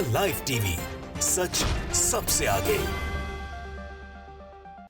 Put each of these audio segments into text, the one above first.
The live TV, सच सबसे आगे।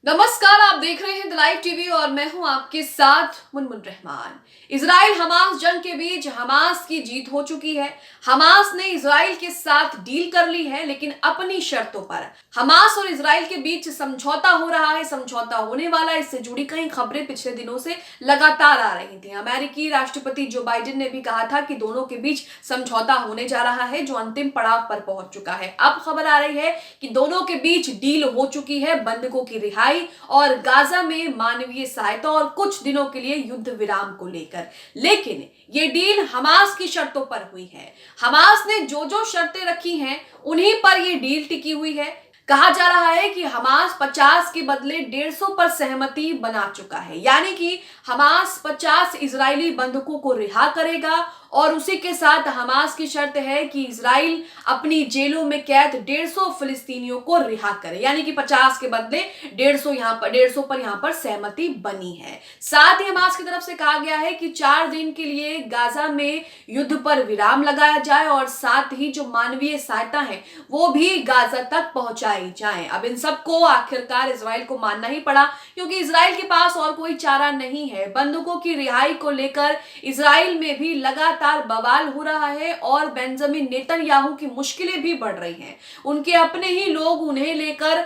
नमस्कार, आप देख रहे हैं द लाइव टीवी और मैं हूं आपके साथ मुनमुन रहमान। इजराइल हमास जंग के बीच हमास की जीत हो चुकी है। हमास ने इजराइल के साथ डील कर ली है, लेकिन अपनी शर्तों पर। हमास और इजराइल के बीच समझौता हो रहा है, समझौता होने वाला, इससे जुड़ी कई खबरें पिछले दिनों से लगातार आ रही थी। अमेरिकी राष्ट्रपति जो बाइडेन ने भी कहा था कि दोनों के बीच समझौता होने जा रहा है, जो अंतिम पड़ाव पर पहुंच चुका है। अब खबर आ रही है कि दोनों के बीच डील हो चुकी है, बंधकों की रिहाई और गाजा में मानवीय सहायता और कुछ दिनों के लिए युद्ध विराम को लेकर। लेकिन ये डील हमास की शर्तों पर हुई है। हमास ने जो जो शर्तें रखी हैं उन्हीं पर ये डील टिकी हुई है। कहा जा रहा है कि हमास 50 के बदले 150 पर सहमति बना चुका है, यानी कि हमास 50 इजरायली बंधकों को रिहा करेगा और उसी के साथ हमास की शर्त है कि इजराइल अपनी जेलों में कैद 150 फिलिस्तीनियों को रिहा करे, यानी कि 50 के बदले 150 पर यहाँ पर सहमति बनी है। साथ ही हमास की तरफ से कहा गया है कि 4 दिन के लिए गाजा में युद्ध पर विराम लगाया जाए और साथ ही जो मानवीय सहायता है वो भी गाजा तक पहुंचाई जाए। अब इन सबको आखिरकार इजराइल को मानना ही पड़ा, क्योंकि इजराइल के पास और कोई चारा नहीं है। बंधकों की रिहाई को लेकर इजराइल में भी लगातार बवाल हो रहा है और बेंजामिन नेतन्याहू की मुश्किलें भी बढ़ रही हैं। उनके अपने ही लोग उन्हें लेकर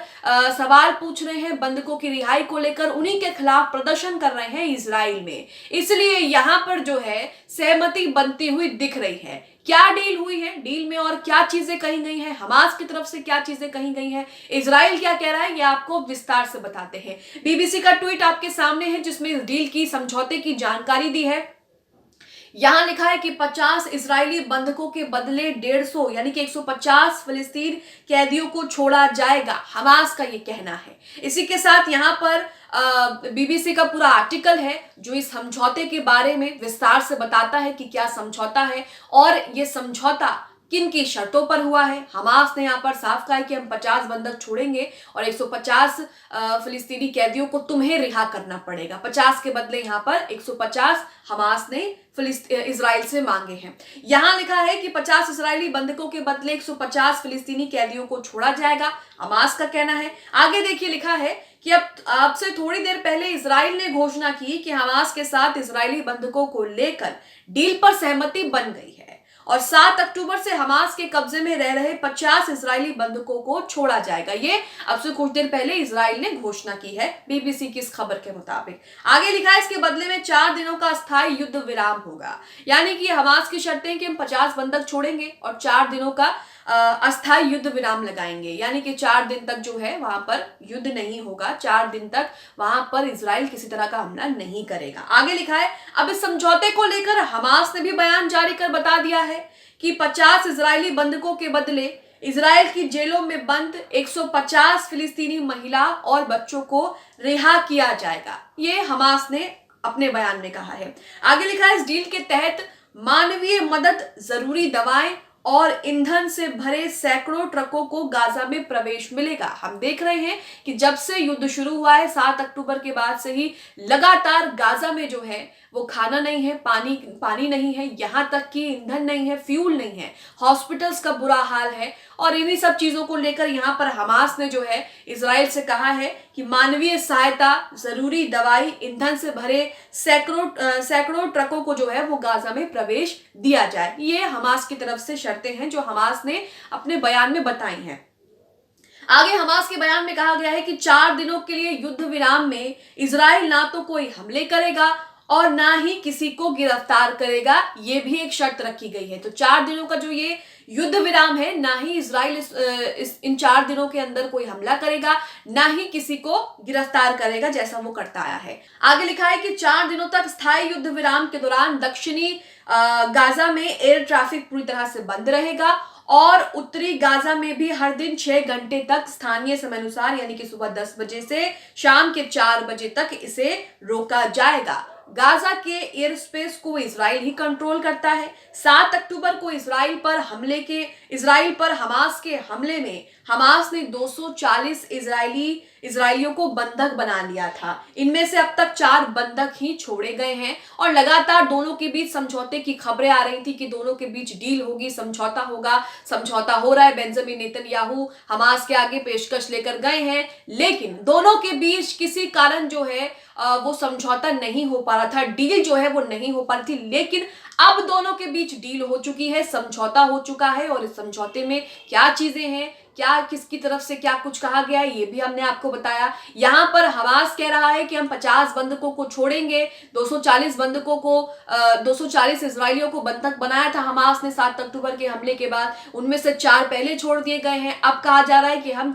सवाल पूछ रहे हैं, बंधकों की रिहाई को लेकर उन्हीं के खिलाफ प्रदर्शन कर रहे हैं इजराइल में। इसलिए यहां पर जो है सहमति बनती हुई दिख रही है। क्या डील हुई है, डील में और क्या चीजें कही गई हैं, हमास की तरफ से क्या चीजें कही गई हैं, इजराइल क्या कह रहा है, ये आपको विस्तार से बताते हैं। बीबीसी का ट्वीट आपके सामने है जिसमें इस डील की, समझौते की जानकारी दी है। यहां लिखा है कि 50 इजरायली बंधकों के बदले 150 यानी कि 150 फिलिस्तीन कैदियों को छोड़ा जाएगा, हमास का ये कहना है। इसी के साथ यहां पर बीबीसी का पूरा आर्टिकल है जो इस समझौते के बारे में विस्तार से बताता है कि क्या समझौता है और ये समझौता किन की शर्तों पर हुआ है। हमास ने यहाँ पर साफ कहा है कि हम 50 बंधक छोड़ेंगे और 150 फिलिस्तीनी कैदियों को तुम्हें रिहा करना पड़ेगा। 50 के बदले यहाँ पर 150 हमास ने इजराइल से मांगे हैं। यहाँ लिखा है कि 50 इजरायली बंधकों के बदले 150 फिलिस्तीनी कैदियों को छोड़ा जाएगा, हमास का कहना है। आगे देखिए, लिखा है कि अब से थोड़ी देर पहले इजराइल ने घोषणा की कि हमास के साथ इजरायली बंधकों को लेकर डील पर सहमति बन गई है और 7 अक्टूबर से हमास के कब्जे में रह रहे 50 इजरायली बंधकों को छोड़ा जाएगा। ये अब से कुछ देर पहले इजराइल ने घोषणा की है, बीबीसी की इस खबर के मुताबिक। आगे लिखा है इसके बदले में 4 दिनों का अस्थायी युद्ध विराम होगा, यानी कि हमास की शर्तें कि हम 50 बंधक छोड़ेंगे और 4 दिनों का अस्थायी युद्ध विराम लगाएंगे, यानी कि 4 दिन तक जो है वहां पर युद्ध नहीं होगा। 4 दिन तक वहां पर इजराइल किसी तरह का हमला नहीं करेगा। आगे लिखा है अब इस समझौते को लेकर हमास ने भी बयान जारी कर बता दिया है कि 50 इजरायली बंधकों के बदले इजराइल की जेलों में बंद 150 फिलिस्तीनी महिला और बच्चों को रिहा किया जाएगा, ये हमास ने अपने बयान में कहा है। आगे लिखा है इस डील के तहत मानवीय मदद, जरूरी दवाएं और ईंधन से भरे सैकड़ों ट्रकों को गाजा में प्रवेश मिलेगा। हम देख रहे हैं कि जब से युद्ध शुरू हुआ है 7 अक्टूबर के बाद से ही लगातार गाजा में जो है वो खाना नहीं है, पानी नहीं है, यहाँ तक कि ईंधन नहीं है, फ्यूल नहीं है, हॉस्पिटल्स का बुरा हाल है। और इन्हीं सब चीजों को लेकर यहाँ पर हमास ने जो है इजराइल से कहा है कि मानवीय सहायता, जरूरी दवाई, ईंधन से भरे सैकड़ों ट्रकों को जो है वो गाजा में प्रवेश दिया जाए। ये हमास की तरफ से शर्तें हैं जो हमास ने अपने बयान में बताई हैं। आगे हमास के बयान में कहा गया है कि 4 दिनों के लिए युद्ध विराम में इजराइल ना तो कोई हमले करेगा और ना ही किसी को गिरफ्तार करेगा, ये भी एक शर्त रखी गई है। तो 4 दिनों का जो ये युद्ध विराम है, ना ही इजराइल इन 4 दिनों के अंदर कोई हमला करेगा, ना ही किसी को गिरफ्तार करेगा जैसा वो करता आया है। आगे लिखा है कि 4 दिनों तक स्थायी युद्ध विराम के दौरान दक्षिणी गाजा में एयर ट्रैफिक पूरी तरह से बंद रहेगा और उत्तरी गाजा में भी हर दिन 6 घंटे तक स्थानीय समय अनुसार, यानी कि सुबह 10 बजे से शाम के 4 बजे तक इसे रोका जाएगा। गाजा के एयर स्पेस को इजराइल ही कंट्रोल करता है। 7 अक्टूबर को इजराइल पर हमास के हमले में हमास ने 240 इजरायलियों को बंधक बना लिया था। इनमें से अब तक 4 बंधक ही छोड़े गए हैं और लगातार दोनों के बीच समझौते की खबरें आ रही थी कि दोनों के बीच डील होगी, समझौता होगा। समझौता हो रहा है, बेंजामिन नेतन्याहू हमास के आगे पेशकश लेकर गए हैं, लेकिन दोनों के बीच किसी कारण जो है वो समझौता नहीं हो पा रहा था, डील जो है वो नहीं हो पा रही थी। लेकिन अब दोनों के बीच डील हो चुकी है, समझौता हो चुका है और इस समझौते में क्या चीजें हैं, क्या किसकी तरफ से क्या कुछ कहा गया है, ये भी हमने आपको बताया। यहां पर हमास कह रहा है कि हम 50 बंधकों को छोड़ेंगे, 240 बंधकों को 240 इजरायलियों को बंधक बनाया था हमास ने 7 अक्टूबर के हमले के बाद, उनमें से 4 पहले छोड़ दिए गए हैं। अब कहा जा रहा है कि हम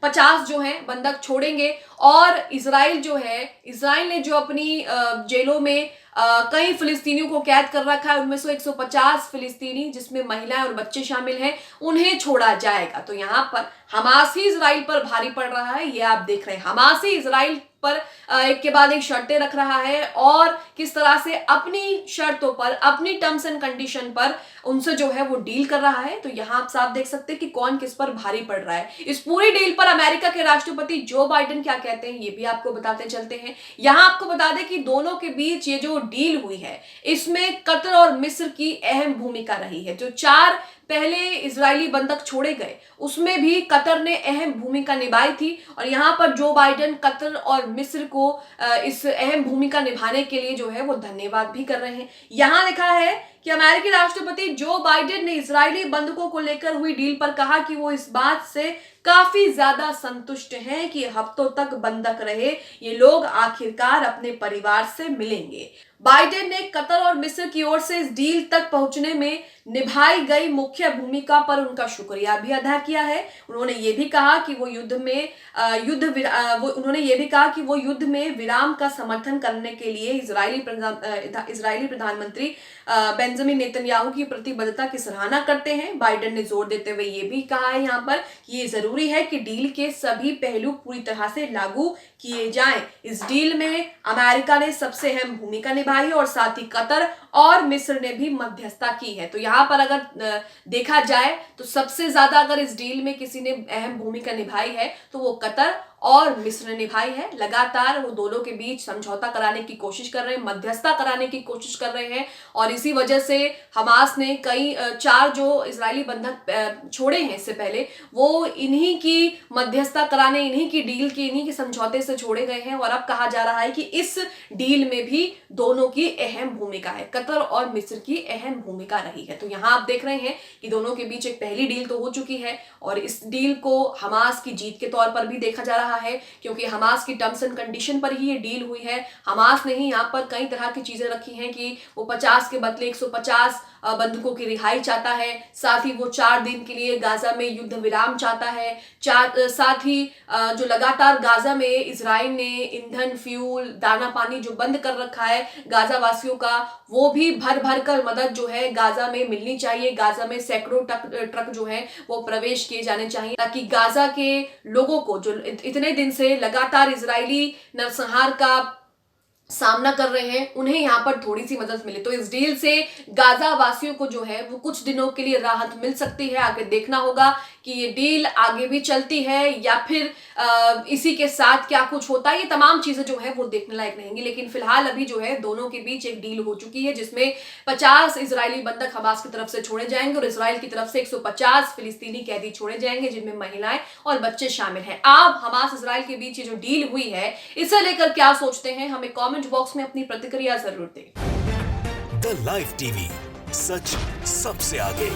50 जो हैं बंधक छोड़ेंगे और इजराइल ने जो अपनी जेलों में कई फिलिस्तीनियों को कैद कर रखा है, उनमें से 150 फिलिस्तीनी जिसमें महिलाएं और बच्चे शामिल हैं, उन्हें छोड़ा जाएगा। तो यहाँ पर हमास ही इजराइल पर भारी पड़ रहा है, ये आप देख रहे हैं। हमास ही इजराइल पर एक के बाद एक शर्तें रख रहा है और किस तरह से अपनी शर्तों पर, अपनी टर्म्स एंड कंडीशन पर उनसे जो है वो डील कर रहा है। तो यहाँ आप साफ देख सकते हैं कि कौन किस पर भारी पड़ रहा है। इस पूरी डील पर अमेरिका के राष्ट्रपति जो बाइडेन क्या कहते हैं ये भी आपको बताते चलते हैं। यहाँ आपको बता दें कि दोनों के बीच ये जो डील हुई है इसमें कतर और मिस्र की अहम भूमिका रही है। जो 4 पहले इजरायली बंधक छोड़े गए उसमें भी कतर ने अहम भूमिका निभाई थी और यहाँ पर जो बाइडेन कतर और मिस्र को इस अहम भूमिका निभाने के लिए जो है वो धन्यवाद भी कर रहे हैं। यहाँ लिखा है कि अमेरिकी राष्ट्रपति जो बाइडेन ने इजरायली बंधकों को लेकर हुई डील पर कहा कि वो इस बात से काफी ज्यादा संतुष्ट हैं कि हफ्तों तक बंधक रहे ये लोग आखिरकार अपने परिवार से मिलेंगे। बाइडेन ने कतर और मिस्र की ओर से इस डील तक पहुंचने में निभाई गई मुख्य भूमिका पर उनका शुक्रिया भी अदा किया है। उन्होंने ये भी कहा कि वो युद्ध में विराम का समर्थन करने के लिए इजरायली प्रधानमंत्री बेंजामिन नेतन्याहू की प्रतिबद्धता की सराहना करते हैं। बाइडेन ने जोर देते हुए ये भी कहा है यहाँ पर कि ये जरूरी है कि डील के सभी पहलू पूरी तरह से लागू किए जाएं। इस डील में अमेरिका ने सबसे अहम भूमिका निभाई और साथ ही कतर और मिस्र ने भी मध्यस्थता की है। तो यहाँ पर अगर देखा जाए तो सबसे ज्यादा अगर इस डील में किसी ने अहम भूमिका निभाई है तो वो कतर और मिस्र ने निभाई है। लगातार वो दोनों के बीच समझौता कराने की कोशिश कर रहे हैं, मध्यस्थता कराने की कोशिश कर रहे हैं और इसी वजह से हमास ने कई 4 जो इजरायली बंधक छोड़े हैं इससे पहले वो इन्हीं की मध्यस्थता कराने, इन्हीं की डील की, इन्हीं के समझौते से छोड़े गए हैं और अब कहा जा रहा है कि इस डील में भी दोनों की अहम भूमिका है, कतर और मिस्र की अहम भूमिका रही है। तो यहाँ आप देख रहे हैं कि दोनों के बीच एक पहली डील तो हो चुकी है और इस डील को हमास की जीत के तौर पर भी देखा जा रहा है क्योंकि हमास की टर्म्स एंड कंडीशन पर ही ये डील हुई है। हमास ने ही यहाँ पर कई तरह की चीजें रखी हैं कि वो 50 के बदले 150 बंधकों की रिहाई चाहता है, साथ ही वो 4 दिन के लिए गाजा में युद्ध विराम चाहता है, साथ ही जो लगातार गाजा में इजराइल ने ईंधन, फ्यूल, दाना पानी जो बंद कर रखा है गाजा वासियों का, वो भी भर भर कर मदद जो है गाजा में मिलनी चाहिए। गाजा में सैकड़ों ट्रक जो है वो प्रवेश किए जाने चाहिए ताकि गाजा के लोगों को जो इतने दिन से लगातार इजरायली नरसंहार का सामना कर रहे हैं उन्हें यहाँ पर थोड़ी सी मदद मिले। तो इस डील से गाजा वासियों को जो है वो कुछ दिनों के लिए राहत मिल सकती है। आगे देखना होगा कि ये डील आगे भी चलती है या फिर इसी के साथ क्या कुछ होता है, ये तमाम चीजें जो है वो देखने लायक रहेंगी। लेकिन फिलहाल अभी जो है दोनों के बीच एक डील हो चुकी है जिसमें 50 इजरायली बंधक हमास की तरफ से छोड़े जाएंगे और इसराइल की तरफ से 150 फिलिस्तीनी कैदी छोड़े जाएंगे जिनमें महिलाएं और बच्चे शामिल हैं। आप हमास इसराइल के बीच ये जो डील हुई है इसे लेकर क्या सोचते हैं, हमें कमेंट बॉक्स में अपनी प्रतिक्रिया जरूर दें। द लाइव टीवी, सच सबसे आगे।